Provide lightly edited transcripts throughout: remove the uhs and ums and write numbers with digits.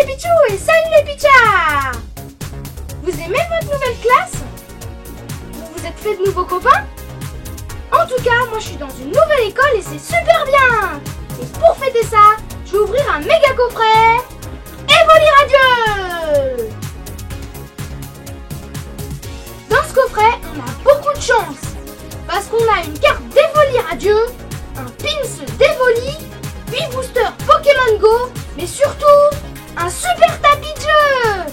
les Pichous et salut les Pichards! Vous aimez votre nouvelle classe? Vous vous êtes fait de nouveaux copains? En tout cas, moi je suis dans une nouvelle école et c'est super bien! Et pour fêter ça, je vais ouvrir un méga coffret Evoli Radio! Dans ce coffret, on a beaucoup de chance parce qu'on a une carte d'Evoli Radio, un pins d'Evoli, 8 boosters Pokémon Go, mais surtout un super tapis de jeu!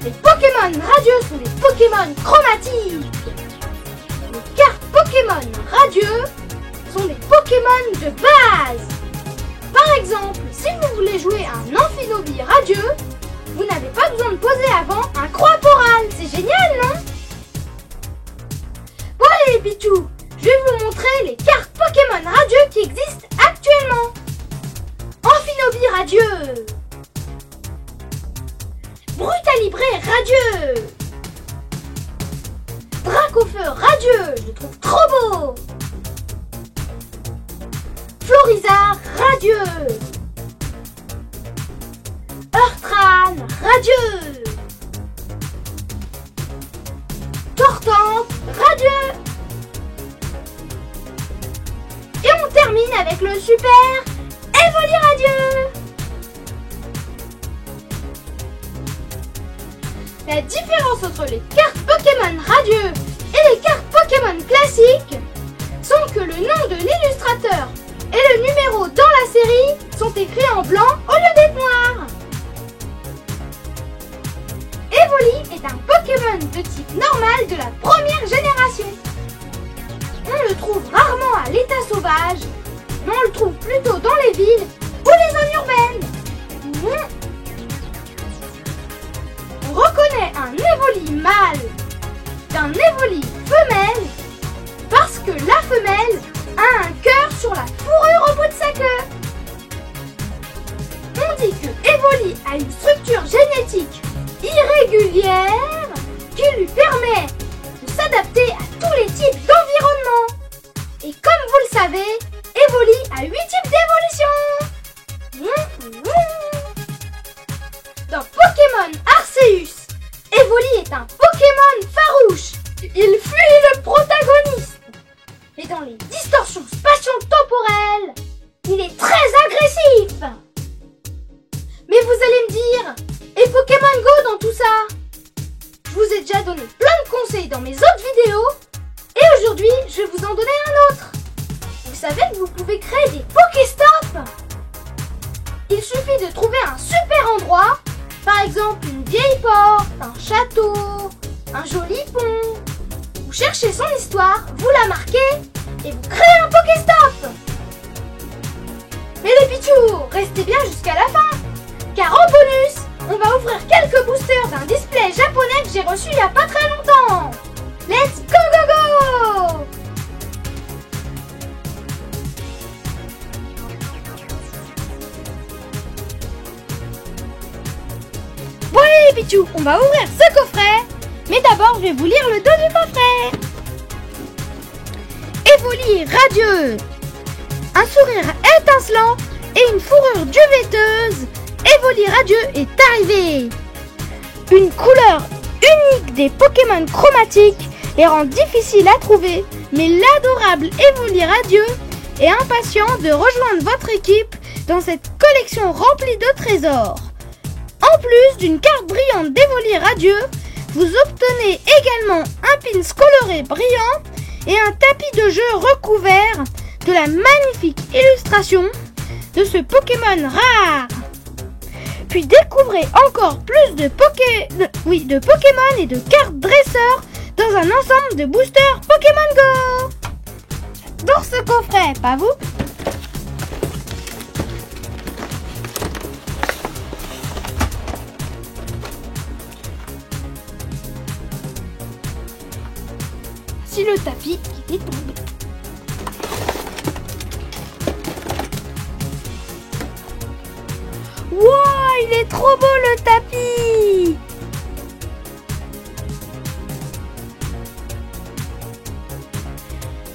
Les Pokémon radieux sont des Pokémon chromatiques. Les cartes Pokémon radieux sont des Pokémon de base. Par exemple, si vous voulez jouer un Amphidobi radieux, vous n'avez pas besoin de poser avant un Croaporal. C'est génial, non? Bon allez les Pichous, je vais vous montrer les cartes Pokémon radieux qui existent actuellement. Amphinobi radieux, Brutalibré radieux, Dracofeu radieux, je le trouve trop beau, Florizard radieux, Heurtran radieux, Tortank radieux. Et on termine avec le super Evoli radieux. La différence entre les cartes Pokémon radieux et les cartes Pokémon classiques sont que le nom de l'illustrateur et le numéro dans la série sont écrits en blanc au lieu d'être noirs. Evoli est un Pokémon de type normal de la première génération. On le trouve rarement à l'état sauvage, mais on le trouve plutôt dans les villes ou les zones urbaines. On reconnaît un Evoli mâle d'un Evoli femelle parce que la femelle a un cœur sur la fourrure au bout de sa queue. On dit que Evoli a une structure génétique irrégulière qui lui permet de s'adapter à tous les types d'environnement. Et comme vous le savez, Evoli a 8 types d'évolution. Dans Pokémon Arceus, Evoli est un Pokémon farouche. Il fuit le protagoniste. Et dans les distorsions spatio-temporelles, il est très agressif. Mais vous allez me dire, et Pokémon Go dans tout ça? Je vous ai déjà donné plein de conseils dans mes autres vidéos. Et aujourd'hui, je vais vous en donner un autre. Vous savez que vous pouvez créer des Pokéstops. Il suffit de trouver un super endroit, par exemple une vieille porte, un château, un joli pont. Vous cherchez son histoire, vous la marquez et vous créez un Pokéstop. Mais les Pichous, restez bien jusqu'à la fin, car en bonus, on va ouvrir quelques boosters d'un display japonais que j'ai reçu il n'y a pas très longtemps. Let's go go go! Bon allez les Pichous, on va ouvrir ce coffret. Mais d'abord, je vais vous lire le dos du coffret. Evoli radieux, un sourire étincelant et une fourrure duvetteuse. Evoli radieux est arrivé. Une couleur unique des Pokémon chromatiques les rend difficiles à trouver, mais l'adorable Evoli radieux est impatient de rejoindre votre équipe dans cette collection remplie de trésors. En plus d'une carte brillante d'Evoli radieux, vous obtenez également un pins coloré brillant et un tapis de jeu recouvert de la magnifique illustration de ce Pokémon rare. Puis découvrez encore plus de Pokémon et de cartes dresseurs dans un ensemble de boosters Pokémon Go. J'adore ce coffret, pas vous? Si le tapis qui est tombé. Wow, il est trop beau le tapis!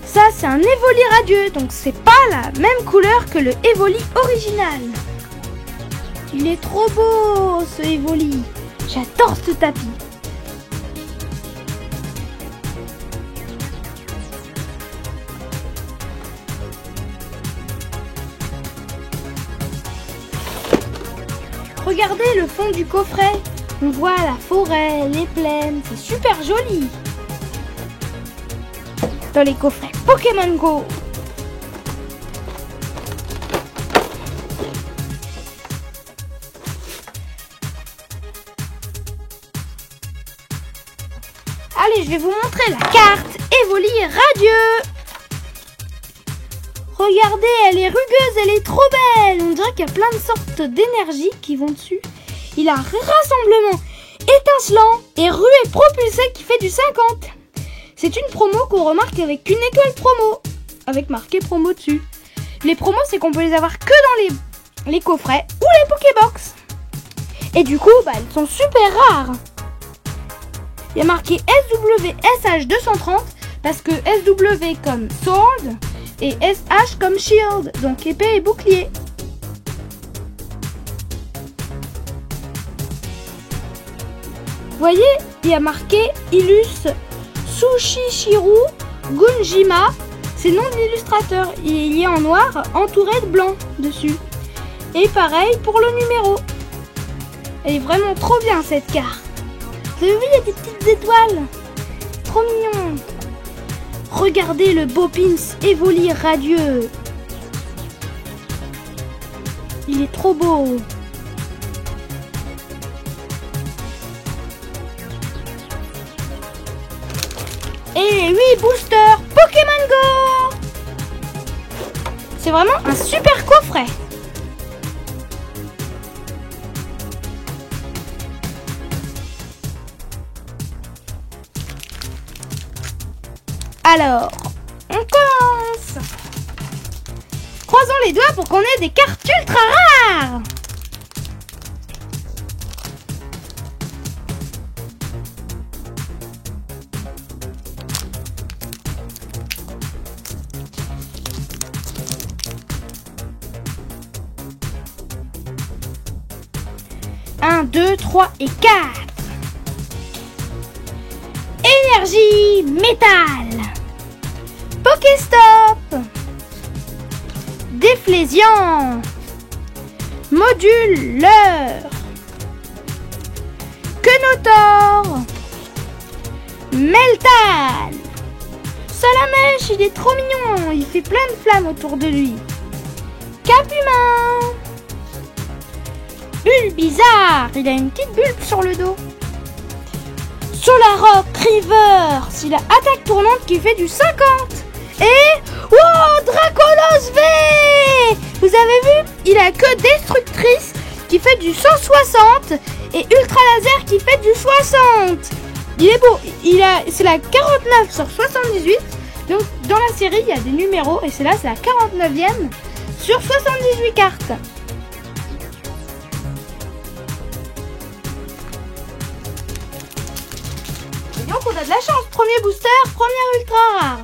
Ça, c'est un Evoli radieux, donc c'est pas la même couleur que le Evoli original. Il est trop beau ce Evoli. J'adore ce tapis. Regardez le fond du coffret. On voit la forêt, les plaines. C'est super joli. Dans les coffrets Pokémon Go. Allez, je vais vous montrer la carte Evoli Radieux. Regardez, elle est rugueuse, elle est trop belle. On dirait qu'il y a plein de sortes d'énergie qui vont dessus. Il a un rassemblement étincelant et ruée propulsée qui fait du 50. C'est une promo qu'on remarque avec une étoile promo, avec marqué promo dessus. Les promos, c'est qu'on peut les avoir que dans les coffrets ou les Pokébox. Et du coup, elles sont super rares. Il y a marqué SWSH230 parce que SW comme Sword et SH comme Shield, donc épée et bouclier. Vous voyez, il y a marqué Illus Sushishiru Gunjima, c'est le nom de l'illustrateur. Il est en noir, entouré de blanc dessus. Et pareil pour le numéro. Elle est vraiment trop bien cette carte. Vous avez vu, il y a des petites étoiles. Trop mignon. Regardez le beau pins Evoli Radieux. Il est trop beau. Et les 8 boosters Pokémon Go. C'est vraiment un super coffret. Alors, on commence. Croisons les doigts pour qu'on ait des cartes ultra rares. Un, 2, 3 et 4. Énergie métal. Pokéstop. Déflésion. Moduleur. Quenotor. Meltan. Salamèche, il est trop mignon. Il fait plein de flammes autour de lui. Capumain. Bulbizarre. Il a une petite bulbe sur le dos. Solarock Reverse, il a attaque tournante qui fait du 50. Et wow, Dracolos V. Vous avez vu, il a que Destructrice qui fait du 160 et Ultra Laser qui fait du 60. Il est beau, c'est la 49 sur 78. Donc dans la série, il y a des numéros et c'est la 49e sur 78 cartes. Donc on a de la chance, premier booster, première ultra rare.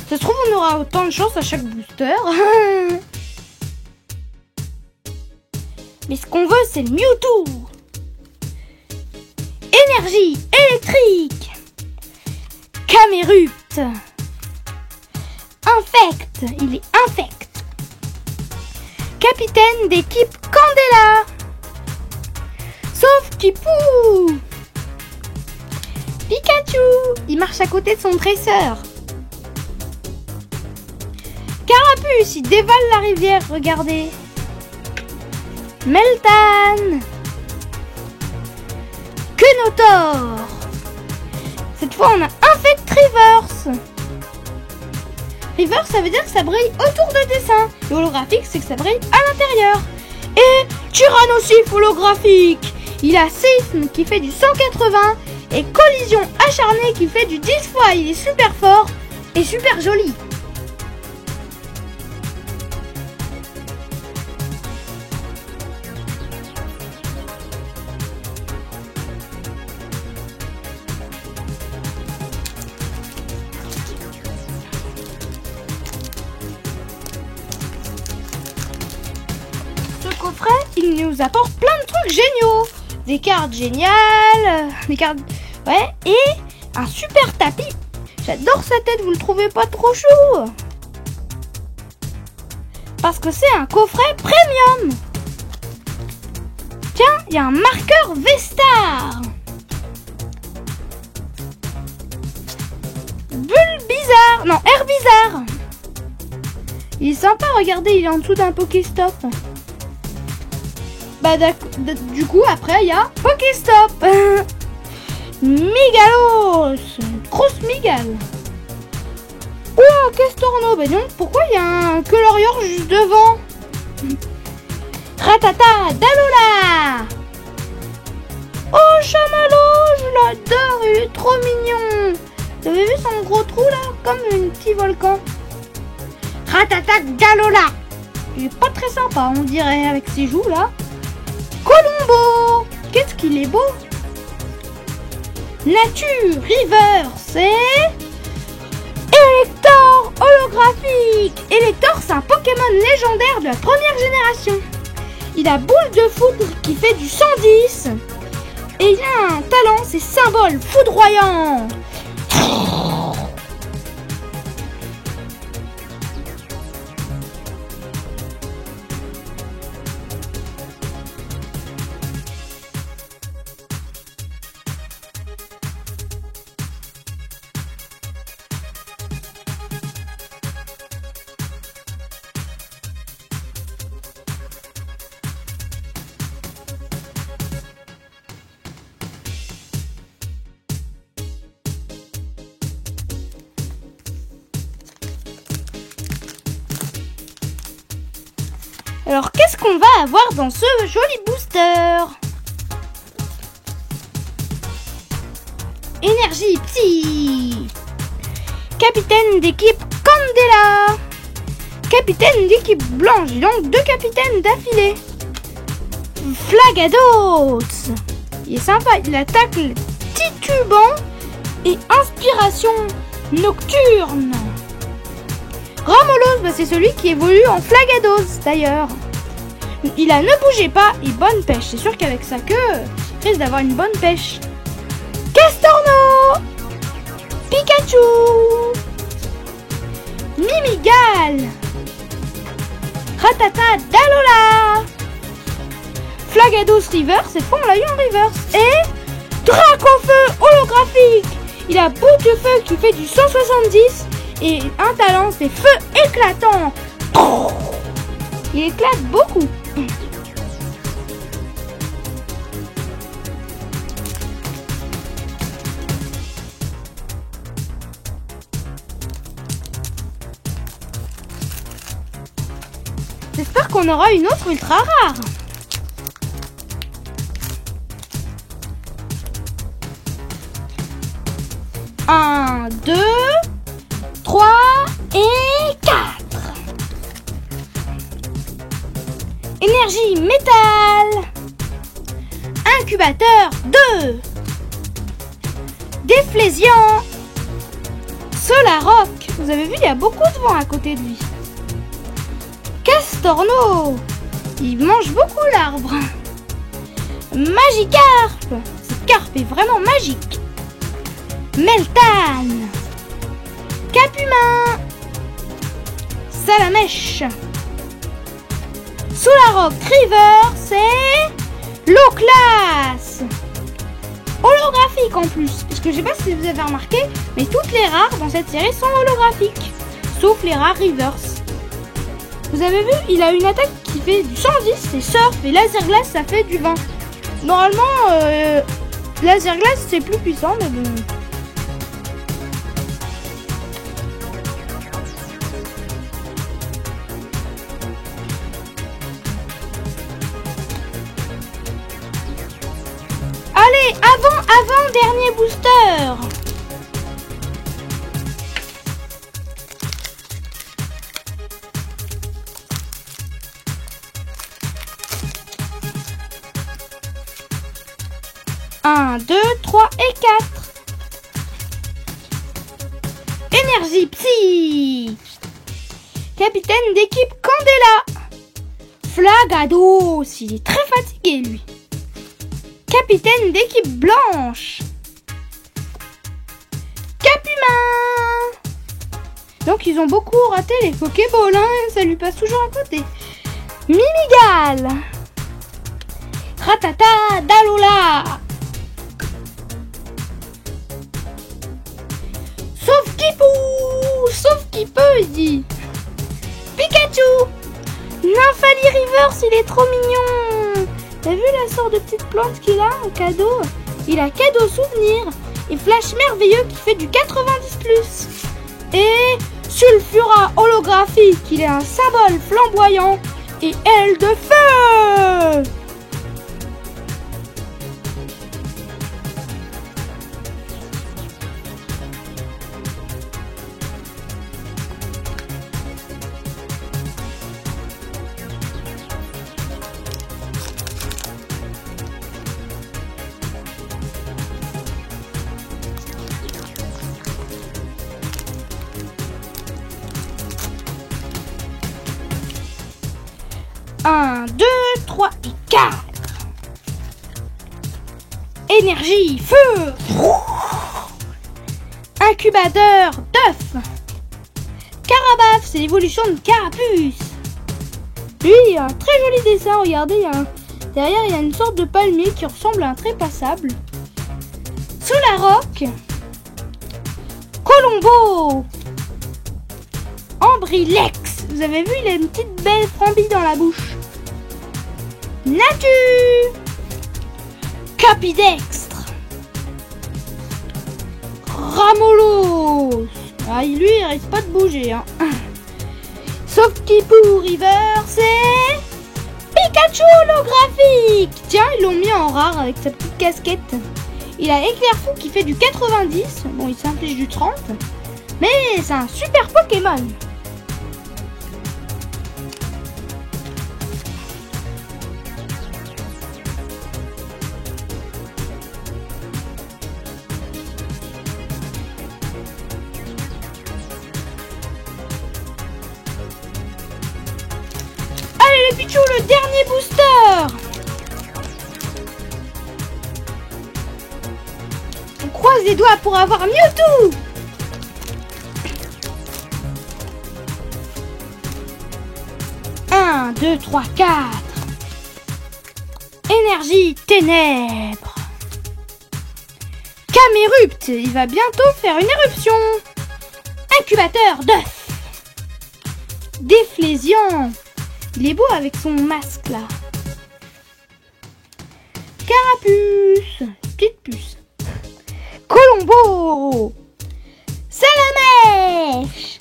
Ça se trouve on aura autant de chance à chaque booster. Mais ce qu'on veut c'est le Mewtwo. Énergie électrique. Camerupt. Infect, il est infect. Capitaine d'équipe Candela. Sauf Kipou. Pikachu, il marche à côté de son dresseur. Carapuce, il dévale la rivière, regardez. Meltan. Quenotor. Cette fois, on a Infect Reverse. Reverse, ça veut dire que ça brille autour de dessin. Et holographique, c'est que ça brille à l'intérieur. Et Tyrannosif holographique. Il a Séisme qui fait du 180 et Collision acharnée qui fait du 10 fois. Il est super fort et super joli. il nous apporte plein de trucs géniaux. Des cartes géniales, des cartes... Ouais, et un super tapis. J'adore sa tête, vous le trouvez pas trop chou? Parce que c'est un coffret premium. Tiens, il y a un marqueur Vestar. Bulbizarre, non, Herbizarre. Il est sympa, regardez, il est en dessous d'un Pokéstop. Bah du coup, après, il y a Pokéstop. Migalos, grosse migale. Oh, Castorno, bah non, pourquoi il y a un Colorior juste devant? Ratata, Dalola. Oh, Chamallow, je l'adore, il est trop mignon. Vous avez vu son gros trou là, comme un petit volcan? Ratata, Dalola. Il est pas très sympa, on dirait, avec ses joues là. Colombo, qu'est-ce qu'il est beau. Nature, River, c'est... Elector holographique. Elector, c'est un Pokémon légendaire de la première génération. Il a boule de foudre qui fait du 110. Et il a un talent, c'est symbole foudroyant. Alors, qu'est-ce qu'on va avoir dans ce joli booster? Énergie Psy. Capitaine d'équipe Candela. Capitaine d'équipe blanche. J'ai donc 2 capitaines d'affilée. Flagados. Il est sympa. Il attaque le titubant et inspiration nocturne. Ramolos, bah c'est celui qui évolue en Flagados d'ailleurs. Il a ne bougez pas et bonne pêche. C'est sûr qu'avec sa queue, il risque d'avoir une bonne pêche. Castorno, Pikachu, Mimigal, Ratata, Dalola, Flagados River, cette fois on l'a eu en reverse. Et Dracofeu holographique. Il a boule de feu qui fait du 170. Et un talent, c'est feu éclatant. Il éclate beaucoup. J'espère qu'on aura une autre ultra rare. Un, 2, 3 et 4. Énergie métal. Incubateur 2. Déflésion. Solaroc. Vous avez vu, il y a beaucoup de vent à côté de lui. Castorno. Il mange beaucoup l'arbre. Magikarp. Cette carpe est vraiment magique. Meltan. Capumain. Salamèche. Solaroc River, c'est l'eau classe. Holographique en plus. Parce que je sais pas si vous avez remarqué, mais toutes les rares dans cette série sont holographiques. Sauf les rares reverse. Vous avez vu, il a une attaque qui fait du 110, c'est surf, et laser glace ça fait du 20. Normalement, laser glace c'est plus puissant, mais bon. Allez, avant, dernier booster. Un, 2, 3 et 4. Énergie Psy. Capitaine d'équipe Candela. Flagados, il est très fatigué lui. Capitaine d'équipe blanche. Capumain. Donc ils ont beaucoup raté les Pokéballs, hein, ça lui passe toujours à côté. Mimigal. Ratata Dalola. Sauf qui peut, il dit. Pikachu. Nymphalie Rivers, il est trop mignon. T'as vu la sorte de petite plante qu'il a en cadeau? Il a cadeau souvenir et flash merveilleux qui fait du 90+. Et Sulfura holographique, il est un symbole flamboyant et aile de feu. Un, 2, 3 et 4. Énergie, feu. Incubateur, d'œuf. Carabaf, c'est l'évolution de Carapuce. Lui, il a un très joli dessin, regardez, derrière il y a une sorte de palmier qui ressemble à un trait passable. Sous la roque, Colombo. Ambrilex, vous avez vu, il a une petite belle frambille dans la bouche. Natu. Capidextre. Ramolos. Ah, lui, il risque pas de bouger. Hein. Sauf qu'il pour River, c'est Pikachu holographique. Tiens, ils l'ont mis en rare avec sa petite casquette. Il a Éclair Fou qui fait du 90. Bon, il s'inflige du 30. Mais c'est un super Pokémon. Allez les Pichou, le dernier booster. On croise les doigts pour avoir Mewtwo. Un, 2, 3, 4. Énergie ténèbres. Camerupt, il va bientôt faire une éruption. Incubateur d'œuf. Déflésion. Il est beau avec son masque là. Carapuce. Petite puce. Colombo. Salamèche.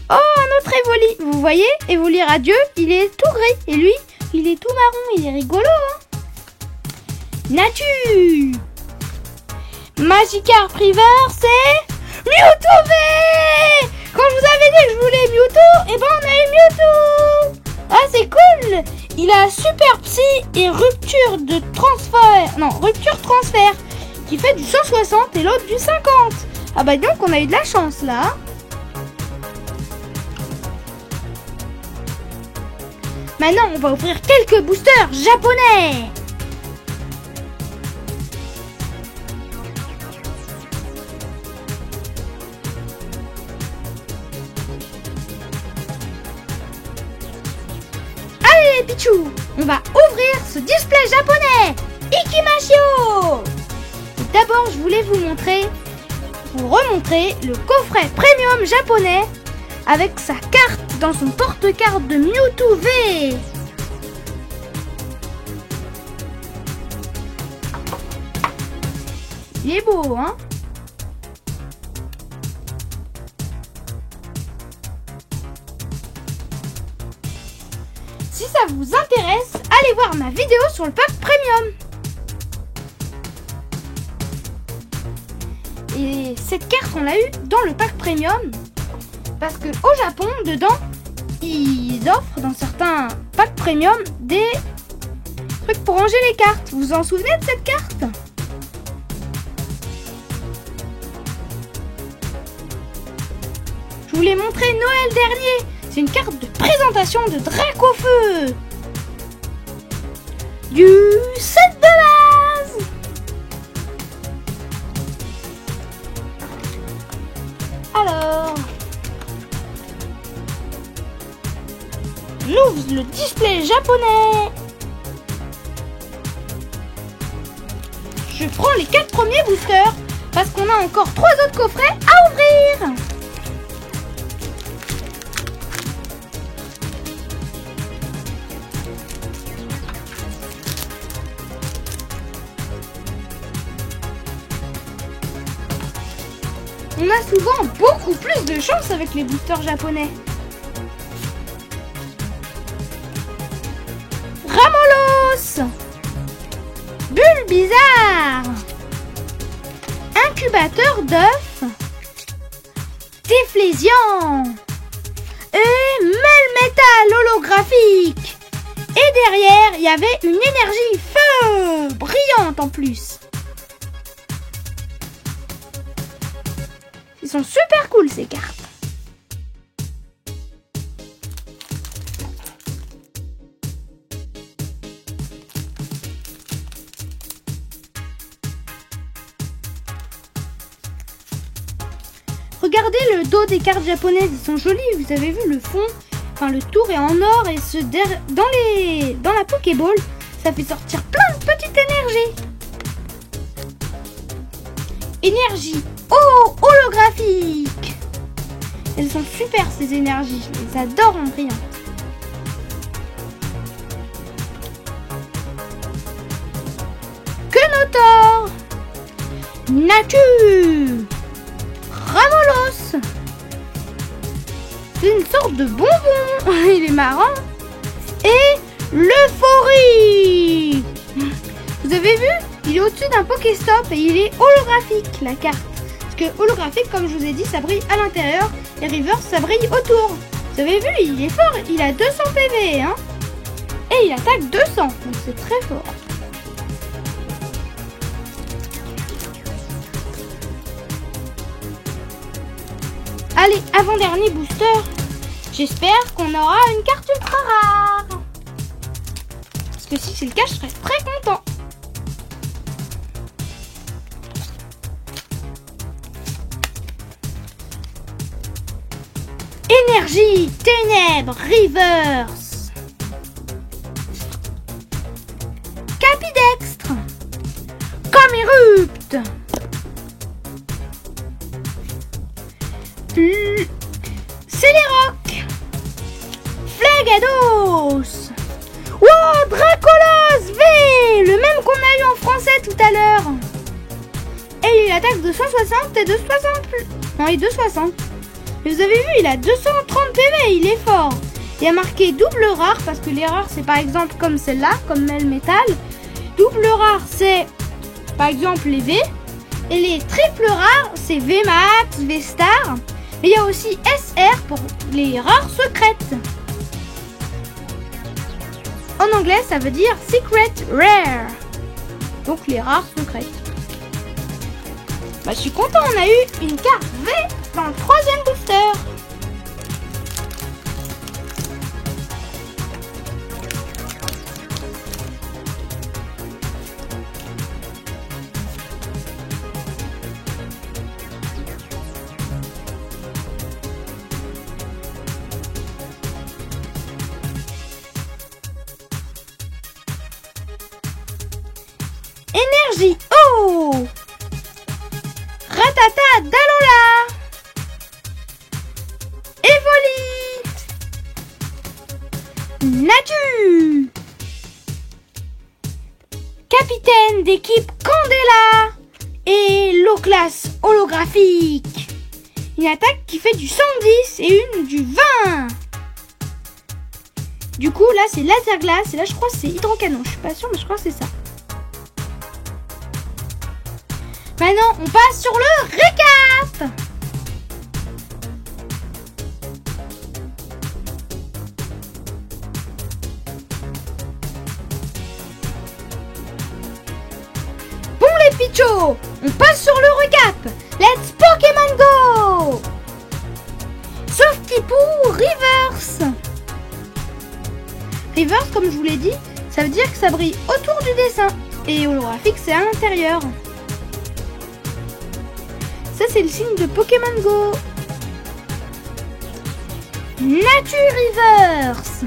Oh, un autre Evoli. Vous voyez, Evoli radieux, il est tout gris. Et lui, il est tout marron. Il est rigolo, hein. Natu. Magikarp River, c'est Mewtwo V. Quand je vous avais dit que je voulais Mewtwo, et ben on a eu Mewtwo. Ah, c'est cool. Il a super psy et rupture de transfert. Non, rupture transfert qui fait du 160 et l'autre du 50. Ah bah donc on a eu de la chance là. Maintenant, on va ouvrir quelques boosters japonais. Allez les Pichou, on va ouvrir ce display japonais. Ikimashio. D'abord, je voulais vous remontrer le coffret premium japonais avec sa carte dans son porte-carte de Mewtwo V. Il est beau, hein? Si ça vous intéresse, allez voir ma vidéo sur le pack premium. Et cette carte, on l'a eu dans le pack premium. Parce que au Japon, dedans, ils offrent dans certains packs premium des trucs pour ranger les cartes. Vous vous en souvenez de cette carte? Je vous l'ai montré Noël dernier. C'est une carte de présentation de Dracofeu. du set de base. Alors, j'ouvre le display japonais. Je prends les 4 premiers boosters parce qu'on a encore 3 autres coffrets à ouvrir. On a souvent beaucoup plus de chance avec les boosters japonais. Ramolos, Bulbizarre, Incubateur d'œufs, Déflésian et Melmetal holographique. Et derrière, il y avait une énergie feu brillante en plus. Ils sont super cool ces cartes. Regardez le dos des cartes japonaises, ils sont jolis. Vous avez vu le fond, enfin le tour est en or et dans la Pokéball, ça fait sortir plein de petites énergies. Énergie holographique. Elles sont super ces énergies, je les adore en brillant. Quenotor, Natu, Ramolos. C'est une sorte de bonbon, il est marrant. Et l'euphorie. Vous avez vu? Il est au-dessus d'un Pokéstop et il est holographique la carte. Parce que holographique, comme je vous ai dit, ça brille à l'intérieur et reverse, ça brille autour. Vous avez vu, il est fort, il a 200 PV, hein. Et il attaque 200, donc c'est très fort. Allez, avant-dernier booster. J'espère qu'on aura une carte ultra rare. Parce que si c'est le cas, je serais très content. Énergie, ténèbres, reverse. Capidextre, Camerupt, Céléroc, Flagados. Wow, Dracolos V, le même qu'on a eu en français tout à l'heure. Et il attaque de 160 et de 60 plus. Non, il est de 60. Mais vous avez vu, il a 230 PV, il est fort. Il y a marqué double rare, parce que les rares, c'est par exemple comme celle-là, comme Melmetal. Double rare, c'est par exemple les V. Et les triples rares, c'est VMAX, V-Star. Mais il y a aussi SR pour les rares secrètes. En anglais, ça veut dire Secret Rare. Donc les rares secrètes. Bah, je suis content, on a eu une carte V dans le 3e booster. Énergie eau. Ratata Dalola. Evoli. Natu. Capitaine d'équipe Candela. Et l'eau classe holographique. Une attaque qui fait du 110 et une du 20. Du coup là c'est laser glace et là je crois que c'est hydrocanon. Je suis pas sûre mais je crois que c'est ça. Maintenant, on passe sur le récap. Bon les pichos, on passe sur le récap. Let's Pokémon Go. Sauf qui pour Reverse. Reverse, comme je vous l'ai dit, Ça veut dire que ça brille autour du dessin. Et holographique, c'est à l'intérieur. Ça, c'est le signe de Pokémon Go. Nature Reverse.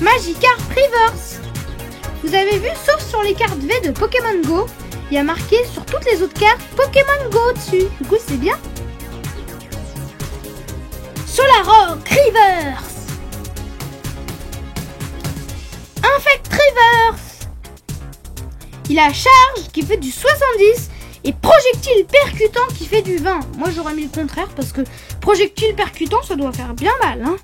Magikarp Reverse. Vous avez vu, sauf sur les cartes V de Pokémon Go, il y a marqué sur toutes les autres cartes Pokémon Go dessus. Du coup, c'est bien. Solrock Reverse. Infect Reverse. Il a charge qui fait du 70 et projectile percutant qui fait du 20. Moi, j'aurais mis le contraire parce que projectile percutant, ça doit faire bien mal, hein.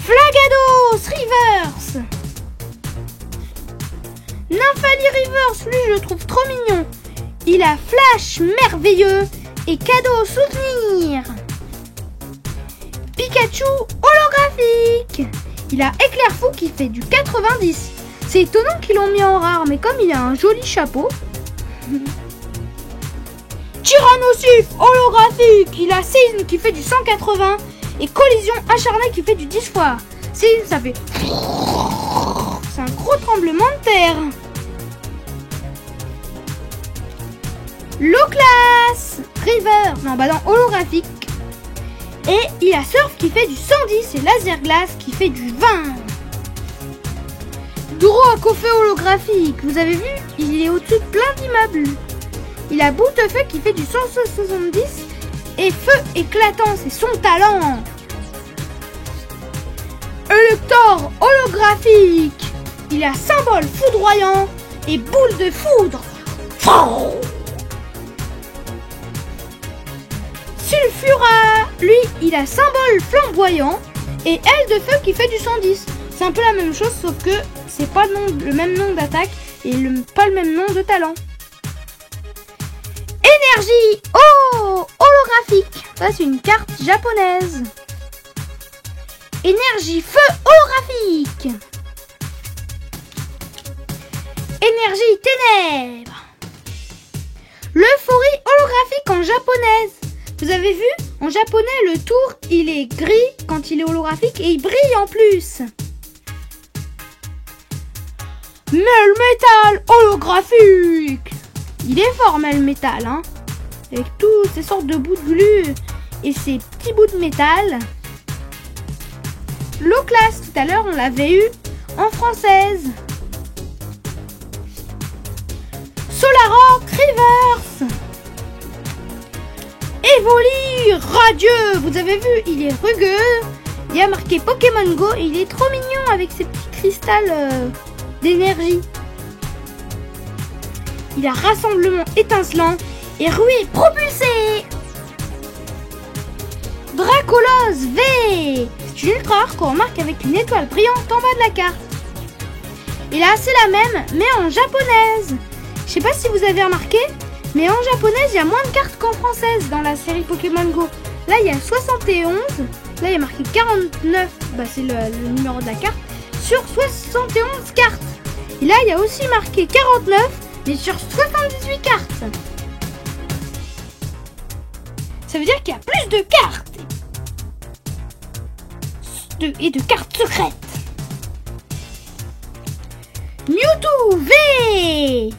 Flagados Reverse. Nymphali Reverse, lui je le trouve trop mignon. Il a flash merveilleux et cadeau souvenir. Pikachu holographique. Il a éclair fou qui fait du 90. C'est étonnant qu'ils l'ont mis en rare, mais comme il a un joli chapeau. Tyrannosif holographique. Il a séisme qui fait du 180 et collision acharnée qui fait du 10 fois. Séisme, ça fait... C'est un gros tremblement de terre. Low class River. Non, bah non, holographique. Et il a surf qui fait du 110 et laser glace qui fait du 20. Dracofeu holographique. Vous avez vu, il est au-dessus de plein d'immeubles. Il a boule de feu qui fait du 170 et feu éclatant, c'est son talent. Elector holographique. Il a symbole foudroyant et boule de foudre. Sulfura, lui, il a symbole flamboyant et aile de feu qui fait du 110. C'est un peu la même chose, sauf que c'est pas le même nom d'attaque et pas le même nom de talent. Énergie holographique. Ça, c'est une carte japonaise. Énergie feu holographique. Énergie ténèbres. L'euphorie holographique en japonaise. Vous avez vu? En japonais, le tour, il est gris quand il est holographique et il brille en plus. Melmetal holographique. Il est fort, Melmetal, hein. Avec toutes ces sortes de bouts de glu et ces petits bouts de métal. Low class, tout à l'heure, on l'avait eu en française. Solrock Reverse. Evoli radieux. Vous avez vu, il est rugueux. Il y a marqué Pokémon Go et il est trop mignon avec ses petits cristals d'énergie. Il a rassemblement étincelant et ruée propulsée. Dracolos V. C'est une ultra rare qu'on remarque avec une étoile brillante en bas de la carte. Et là, c'est la même, mais en japonaise. Je sais pas si vous avez remarqué, mais en japonaise, il y a moins de cartes qu'en française dans la série Pokémon Go. Là, il y a 71. Là, il y a marqué 49. Bah, c'est le numéro de la carte. Sur 71 cartes. Et là, il y a aussi marqué 49, mais sur 78 cartes. Ça veut dire qu'il y a plus de cartes. Et de cartes secrètes. Mewtwo V.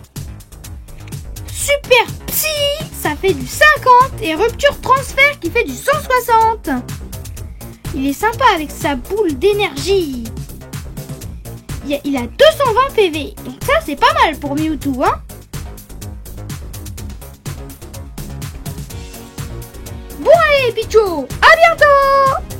Super Psy, ça fait du 50 et rupture transfert qui fait du 160. Il est sympa avec sa boule d'énergie. Il a 220 PV, donc ça c'est pas mal pour Mewtwo, hein. Bon allez Pichou, à bientôt.